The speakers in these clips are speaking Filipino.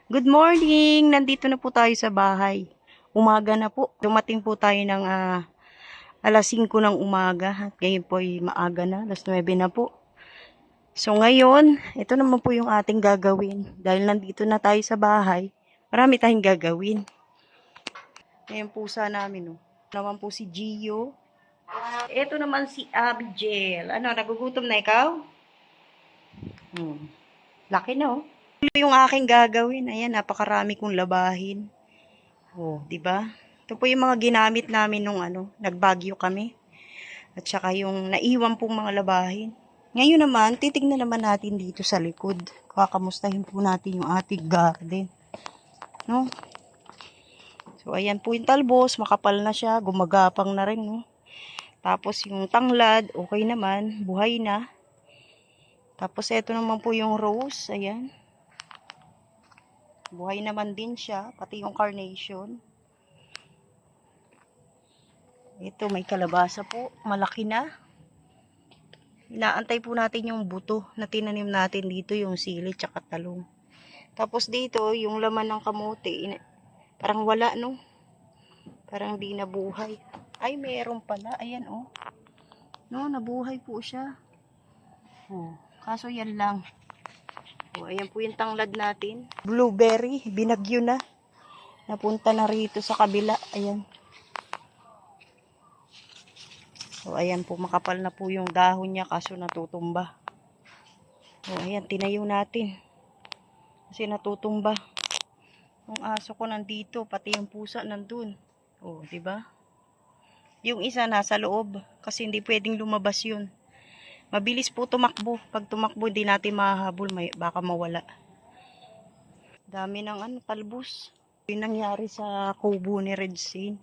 Good morning! Nandito na po tayo sa bahay. Umaga na po. Dumating po tayo ng alas 5 ng umaga. At ngayon po ay maaga na. Alas 9 na po. So ngayon, ito naman po yung ating gagawin. Dahil nandito na tayo sa bahay, marami tayong gagawin. Ngayon pusa namin. Oh. Naman po si Gio. Ito naman si Abigail. Ano, nagugutom na ikaw? Laki na oh. Yung aking gagawin. Ayan, napakarami kong labahin. Oh, 'di ba? Ito po yung mga ginamit namin nung nagbagyo kami. At saka yung naiwan pong mga labahin. Ngayon naman, titignan naman natin dito sa likod. Kakamustahin po natin yung ating garden. No? So, ayan po yung talbos. Makapal na siya. Gumagapang na rin, no? Tapos yung tanglad, okay naman. Buhay na. Tapos, ito naman po yung rose. Ayan. Buhay naman din siya. Pati yung carnation. Ito, may kalabasa po. Malaki na. Inaantay po natin yung buto na tinanim natin dito, yung sili tsaka talong. Tapos dito, yung laman ng kamote, parang wala, no? Parang di nabuhay. Ay, meron pala. Ayan, oh. No, nabuhay po siya. Oh, kaso yan lang. Oh, ayan po yung tanglad natin. Blueberry, binagyo na. Napunta na rito sa kabila. Ayan. So, ayan po, makapal na po yung dahon niya kaso natutumba. So, ayan, tinayo natin. Kasi natutumba. Yung aso ko nandito, pati yung pusa nandun. Oh, 'di ba? Yung isa nasa loob kasi hindi pwedeng lumabas 'yun. Mabilis po tumakbo. Pag tumakbo, hindi natin mahahabol, baka mawala. Dami ng talbos. Yung nangyari sa kubo ni Red Sin.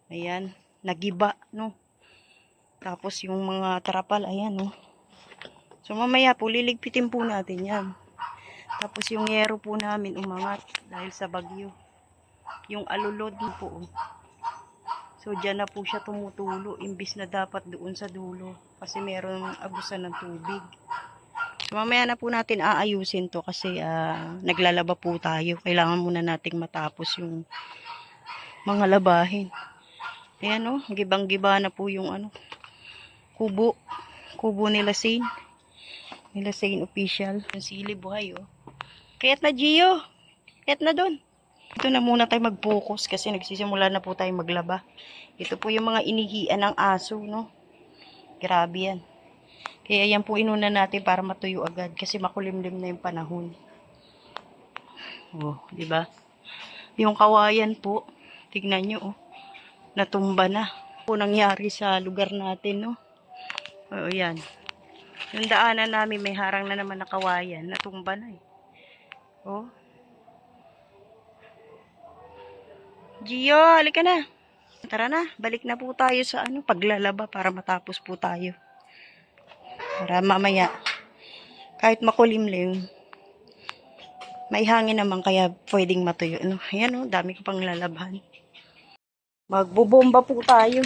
Ayan, nagiba, no? Tapos yung mga trapal, ayan, no? So mamaya po, liligpitin po natin yan. Tapos yung yero po namin umangat dahil sa bagyo. Yung alulod po. So dyan na po siya tumutulo imbis na dapat doon sa dulo. Kasi meron abusan ng tubig. So mamaya na po natin aayusin to kasi naglalaba po tayo. Kailangan muna nating matapos yung mga labahin. Ayan o, gibang-giba na po yung kubo. Kubo nila Sane. Nila Sane official. Yung sili buhay o. Kaya't na Gio. Kaya't na dun. Ito na muna tayo mag-focus kasi nagsisimula na po tayo maglaba. Ito po yung mga inihian ng aso, no? Grabe yan. Kaya yan po inuna natin para matuyo agad kasi makulimlim na yung panahon. Oh, di ba? Yung kawayan po, tignan nyo, oh. Natumba na. Po nangyari sa lugar natin, no? Oh, yan. Yung daanan namin may harang na naman na kawayan, natumba na eh. Oh. Gio, halika na. Tara na, balik na po tayo sa paglalaba para matapos po tayo. Para mamaya, kahit makulimlim, may hangin naman kaya pwedeng matuyo. No? Ayan dami ko pang lalabhan. Magbubomba po tayo.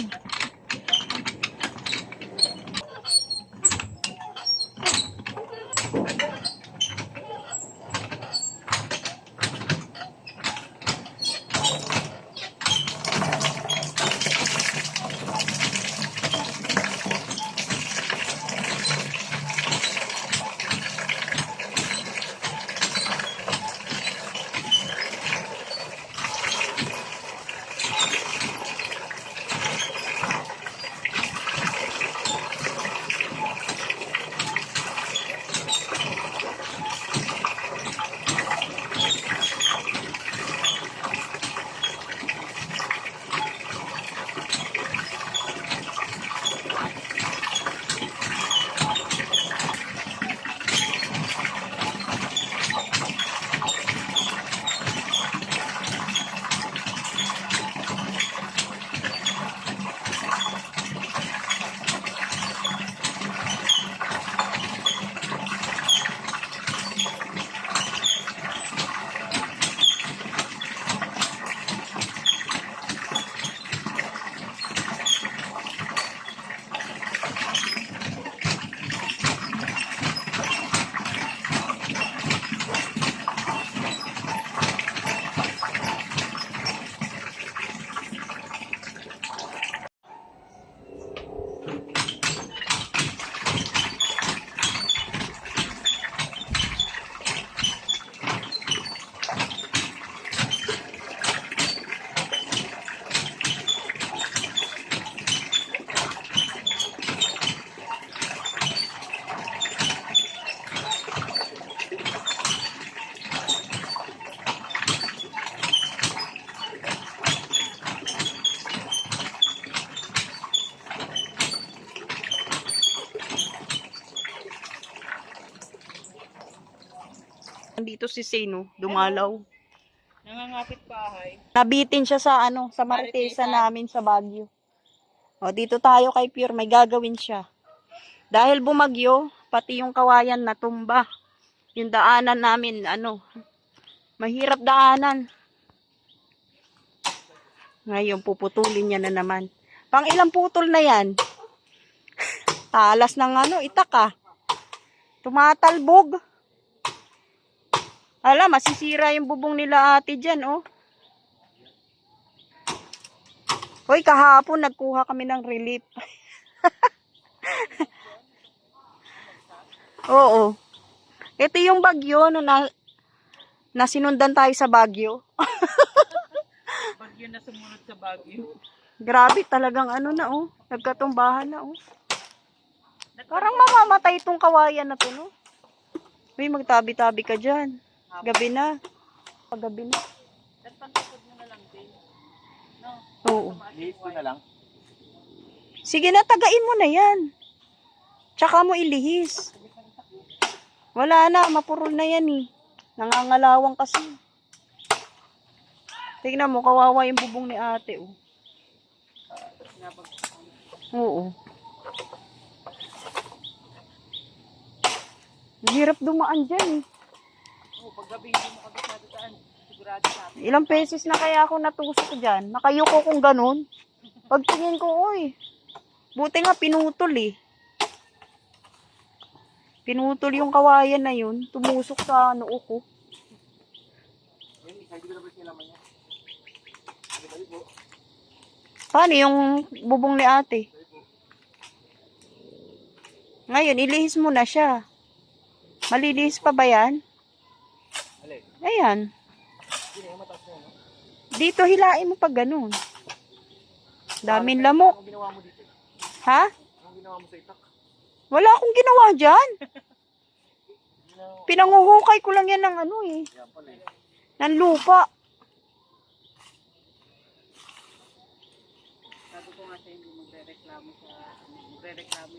dito si Sino, dumalaw. Nangangapit bahay. Nabitin siya sa sa Maritesan namin sa Baguio. O, dito tayo kay Pure, may gagawin siya. Dahil bumagyo, pati yung kawayan natumba. Yung daanan namin, mahirap daanan. Ngayon, puputulin niya na naman. Pang ilang putol na yan? Talas ng itak ah. Tumatalbog. Alam, masisira yung bubong nila ate dyan, oh. Hoy, kahapon nagkuha kami ng relief. Oo. Ito yung bagyo na sinundan tayo sa Baguio. Bagyo na sumunod sa Baguio. Grabe talagang nagkatumbahan na, oh. Parang mamamatay itong kawayan na to, no? Uy, magtabi-tabi ka dyan. Gabi na. Paggabi na. Nagpangkapod mo na lang din. No? Oo. Lihis ko na lang. Sige na, tagain mo na yan. Tsaka mo ilihis. Wala na, mapurol na yan eh. Nangangalawang kasi. Tignan mo, kawawa yung bubong ni ate, oh. Oo. Hirap dumaan dyan eh. Oo, paggabi hindi mo kabisado daan. Sigurado sa akin. Ilang beses na kaya ako natusok dyan. Nakayuko kong ganun. Pagtingin ko, uy. Buti nga pinutol eh. Pinutol yung kawayan na yun. Tumusok sa noo ko. Paano yung bubong ni ate? Ngayon, ilihis mo na siya. Malilihis pa ba yan? Ayan. Dito hilain mo pag ganun. Daming lamok. Anong ginawa mo dito? Ha? Anong ginawa mo sa itak? Wala akong ginawa dyan. Pinanguhukay ko lang yan ng Yan pala eh. ng lupa. Sabi ko nga sa hindi magre-reklamo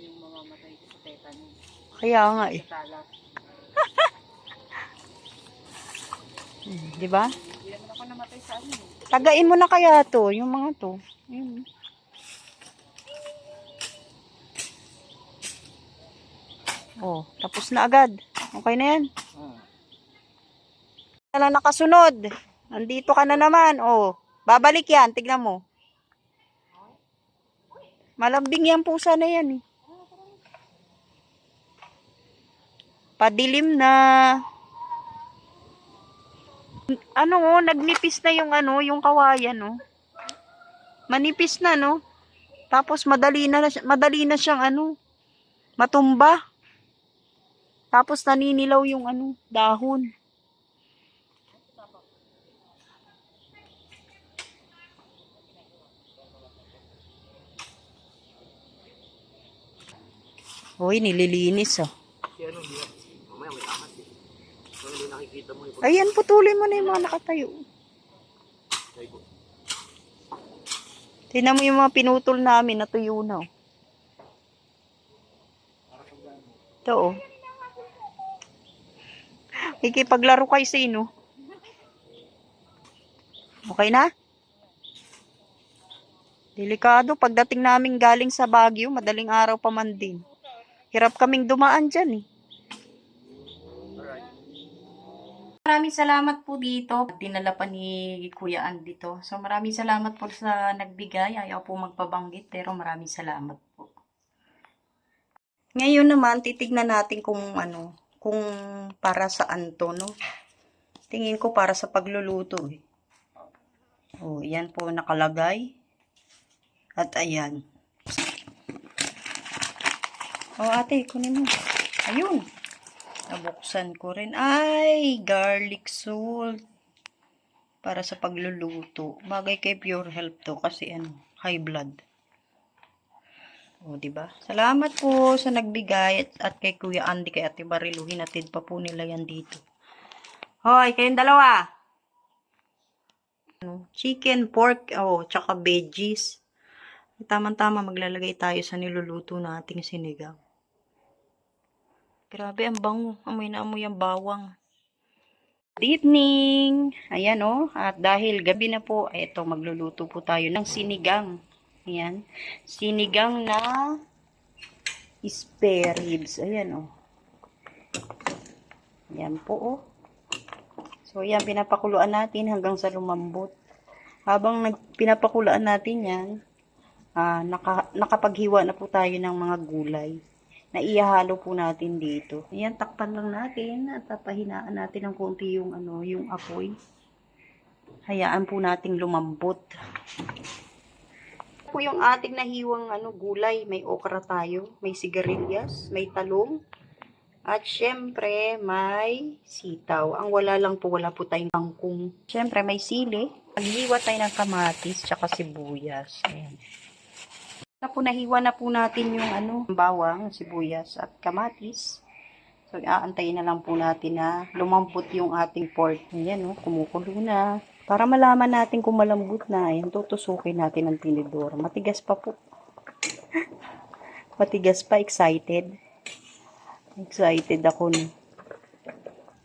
yung mamamatay ko sa tetanus. Kaya nga eh. Sa talas. Di ba? Hindi naman ako namatay sa ano. Tagain mo na kaya to, yung mga to. Ayun. Oh, tapos na agad. Okay na yan. Na nakasunod. Nandito ka na naman. Oh, babalik yan. Tignan mo. Malambing yan pusa na yan eh. Padilim na. Nagnipis na yung kawayan, no. Manipis na, no. Tapos madali na siyang matumba. Tapos naninilaw yung dahon. Hoy, nililinis, oh. Mamaya may akas eh. So, hindi nakikita mo yung Ayan, putulin mo na yung mga nakatayo. Tingnan mo yung mga pinutol namin, natuyo na, oh. Ito, oh. Ikipaglaro kay Sino. Okay na? Delikado. Pagdating namin galing sa Baguio, madaling araw pa man din. Hirap kaming dumaan dyan eh. Maraming salamat po dito. Dinala pa ni Kuya Andy dito. So maraming salamat po sa nagbigay. Ayaw po magpabanggit pero maraming salamat po. Ngayon naman titignan natin kung kung para saan to, no? Tingin ko para sa pagluluto eh. Oh, yan po nakalagay. At ayan. Oh, ate, kunin mo. Ayun. Nabuksan ko rin. Ay, garlic salt. Para sa pagluluto. Bagay kay Pure Health to kasi high blood. O, diba? Salamat po sa nagbigay at kay Kuya Andy, kay Ate Marilu. Hinatid pa po nila yan dito. Hoy, kayong dalawa. Chicken, pork, tsaka veggies. Tama-tama maglalagay tayo sa niluluto nating sinigang. Grabe, ang bango. Amoy na amoy ang bawang. Good evening! Ayan o, at dahil gabi na po, eto magluluto po tayo ng sinigang. Ayan, sinigang na spare ribs. Ayan o. Ayan po o. So ayan, pinapakuluan natin hanggang sa lumambot. Habang pinapakuluan natin yan, nakapaghiwa na po tayo ng mga gulay na ihahalo po natin dito. Ayan, takpan lang natin at pahinaan natin ng konti yung yung apoy. Hayaan po nating lumambot. Po yung ating nahiwang gulay, may okra tayo, may sigarilyas, may talong, at syempre may sitaw. Ang wala po tayong kangkong. Syempre may sili. Maghiwa tayo ng kamatis tsaka sibuyas. Ayan. Nahiwa na po natin yung bawang, sibuyas at kamatis. So, aantayin na lang po natin na lumambot yung ating pork. Ayan, kumukulo na. Para malaman natin kung malambot na, ayan, tutusukin natin ang tinidor. Matigas pa po. Matigas pa, excited. Excited ako.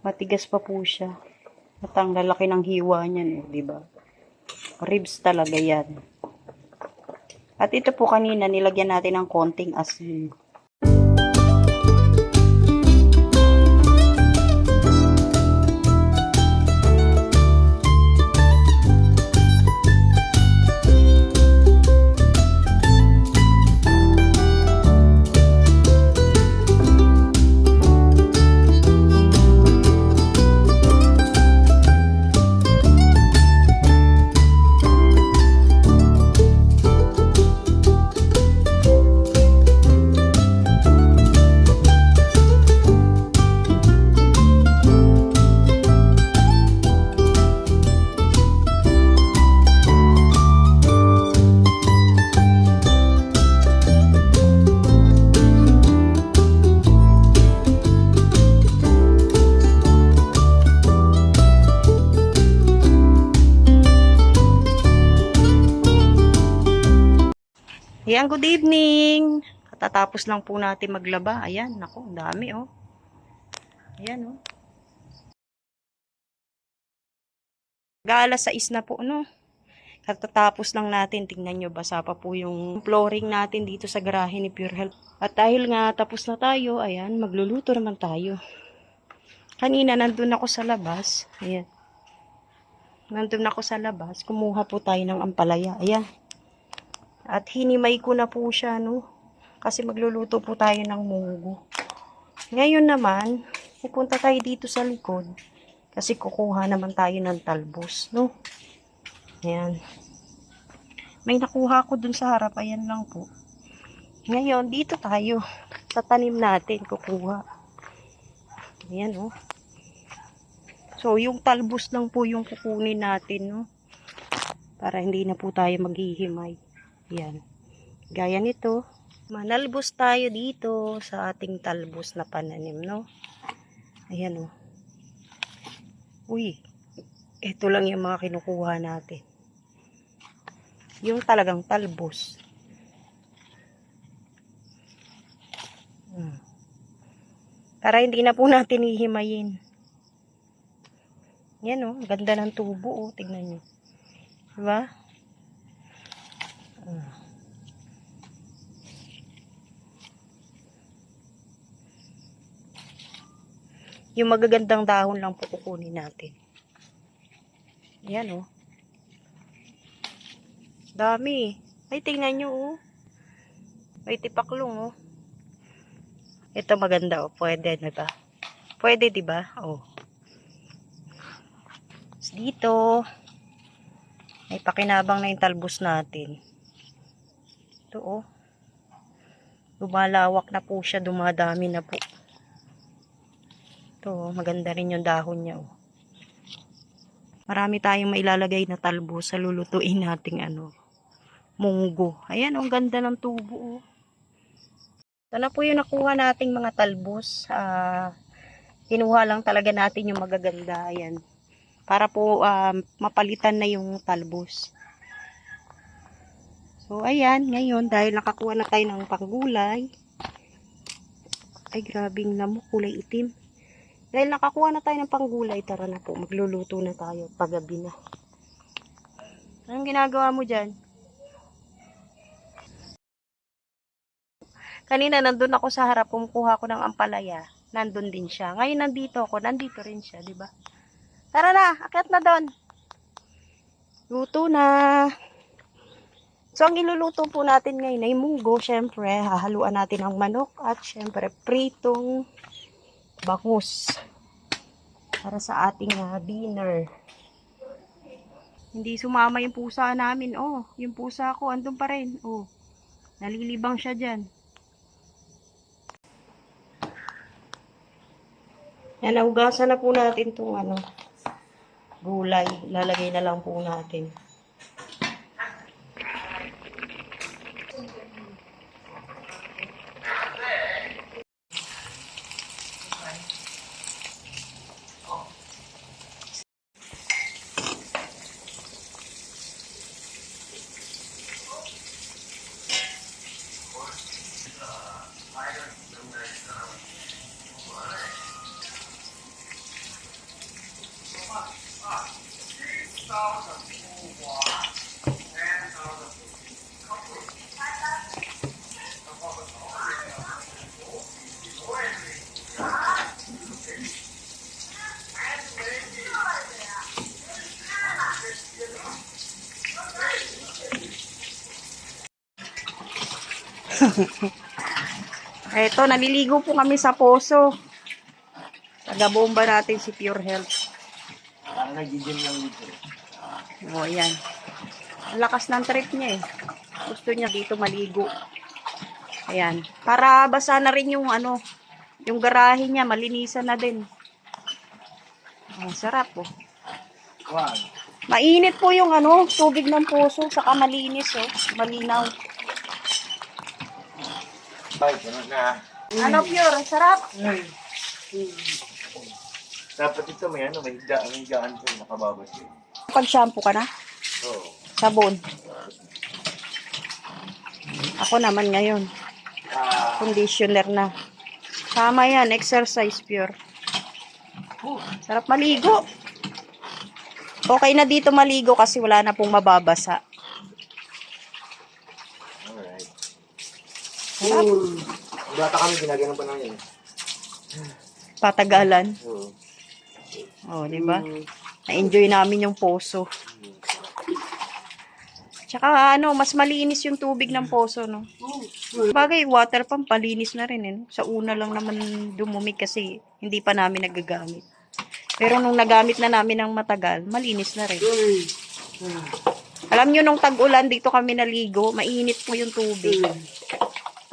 Matigas pa po siya. At ang lalaki ng hiwa niyan, di ba? Ribs talaga yan. At ito po kanina, nilagyan natin ng konting asin. Ayan, good evening. Katatapos lang po natin maglaba. Ayan, naku, dami oh. Ayan oh. Alas 6 na po, no? Katatapos lang natin, tingnan nyo, basa pa po yung flooring natin dito sa garahe ni Pure Health. At dahil nga tapos na tayo, ayan, magluluto naman tayo. Kanina, nandun ako sa labas. Ayan. Nandun ako sa labas, kumuha po tayo ng ampalaya. Ayan. At hinimay ko na po siya, no? Kasi magluluto po tayo ng munggo. Ngayon naman, pupunta tayo dito sa likod. Kasi kukuha naman tayo ng talbos, no? Ayan. May nakuha ko dun sa harap. Ayan lang po. Ngayon, dito tayo. Sa tanim natin, kukuha. Ayan, no? So, yung talbos lang po yung kukunin natin, no? Para hindi na po tayo maghihimay. Yan. Gaya nito, manalbos tayo dito sa ating talbos na pananim, no? Ayan, oh. Uy, ito lang yung mga kinukuha natin. Yung talagang talbos. Para hindi na po natin ihimayin. Yan, oh. Ganda ng tubo, oh. Tignan nyo. Diba? Yung magagandang dahon lang po kukunin natin. Yan, oh. Dami. Ay, tingnan nyo, oh. May tipaklong, oh. Ito maganda, oh. Pwede, diba? Pwede, diba? Oh. Dito, may pakinabang na yung talbos natin. Ito, oh. Lumalawak na po siya, dumadami na po. Ito, oh, maganda rin yung dahon niya, oh. Marami tayong mailalagay na talbos sa lulutuin nating munggo. Ayan, oh, ang ganda ng tubo, oh. Ito na po yung nakuha nating mga talbos. Kinuha lang talaga natin yung magaganda. Ayan. Para po mapalitan na yung talbos. So, ayan, ngayon, dahil nakakuha na tayo ng panggulay, ay, grabing lamok, kulay itim. Dahil nakakuha na tayo ng panggulay, tara na po, magluluto na tayo paggabi na. Anong ginagawa mo dyan? Kanina nandun ako sa harap, kumukuha ko ng ampalaya. Nandun din siya. Ngayon nandito ako, nandito rin siya, di ba? Tara na, akyat na doon. Luto na. So, ang iluluto po natin ngayon ay munggo. Siyempre, hahaluan natin ang manok at siyempre, pritong bangus. Para sa ating dinner. Hindi sumama yung pusa namin. Oh, yung pusa ko, andun pa rin. Oh, nalilibang siya dyan. Yan, nahugasan na po natin itong gulay. Lalagay na lang po natin. Eto, naliligo po kami sa poso. Taga-bomba natin si Pure Health. Parang nag-gym lang dito. O, yan. Ang lakas ng trip niya eh. Gusto niya dito maligo. Ayan. Para basa na rin yung yung garahe niya, malinisan na din. Ang sarap po. Wag. Mainit po yung tubig ng poso, saka malinis malinaw. Bye, ganun na. Pure? Ang sarap. Dapat ito may higaan po, nakababas yun. Pag-shampoo ka na? Oo. Sabon. Ako naman ngayon. Conditioner na. Tama yan, exercise Pure. Sarap maligo. Okay na dito maligo kasi wala na pong mababasa. Alright. Cool. Bata kami, ginaganon pa namin. Patagalan. Oo. Oh, di ba? Na-enjoy namin yung poso. Tsaka mas malinis yung tubig ng poso, no? Bagay, water pump, palinis na rin, no? Sa una lang naman dumumi kasi hindi pa namin nagagamit. Pero nung nagamit na namin ng matagal, malinis na rin. Alam nyo, nung tag-ulan, dito kami naligo, mainit po yung tubig.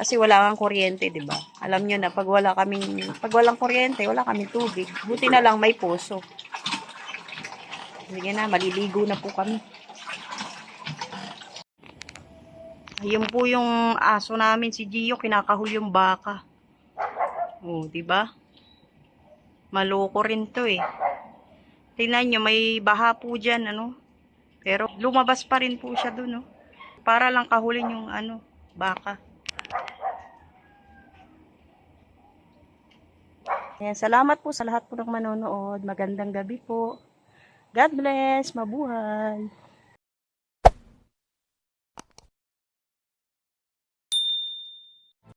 Kasi wala kang kuryente, di ba? Alam nyo na, pag walang kuryente, wala kaming tubig. Buti na lang may poso. Sige na, maliligo na po kami. Ayun po yung aso namin, si Gio, kinakahul yung baka. Oh, di ba? Maloko rin to eh. Tingnan nyo, may baha po dyan, Pero lumabas pa rin po siya dun, Para lang kahulin yung baka. Ayan, salamat po sa lahat po ng manonood. Magandang gabi po. God bless. Mabuhay.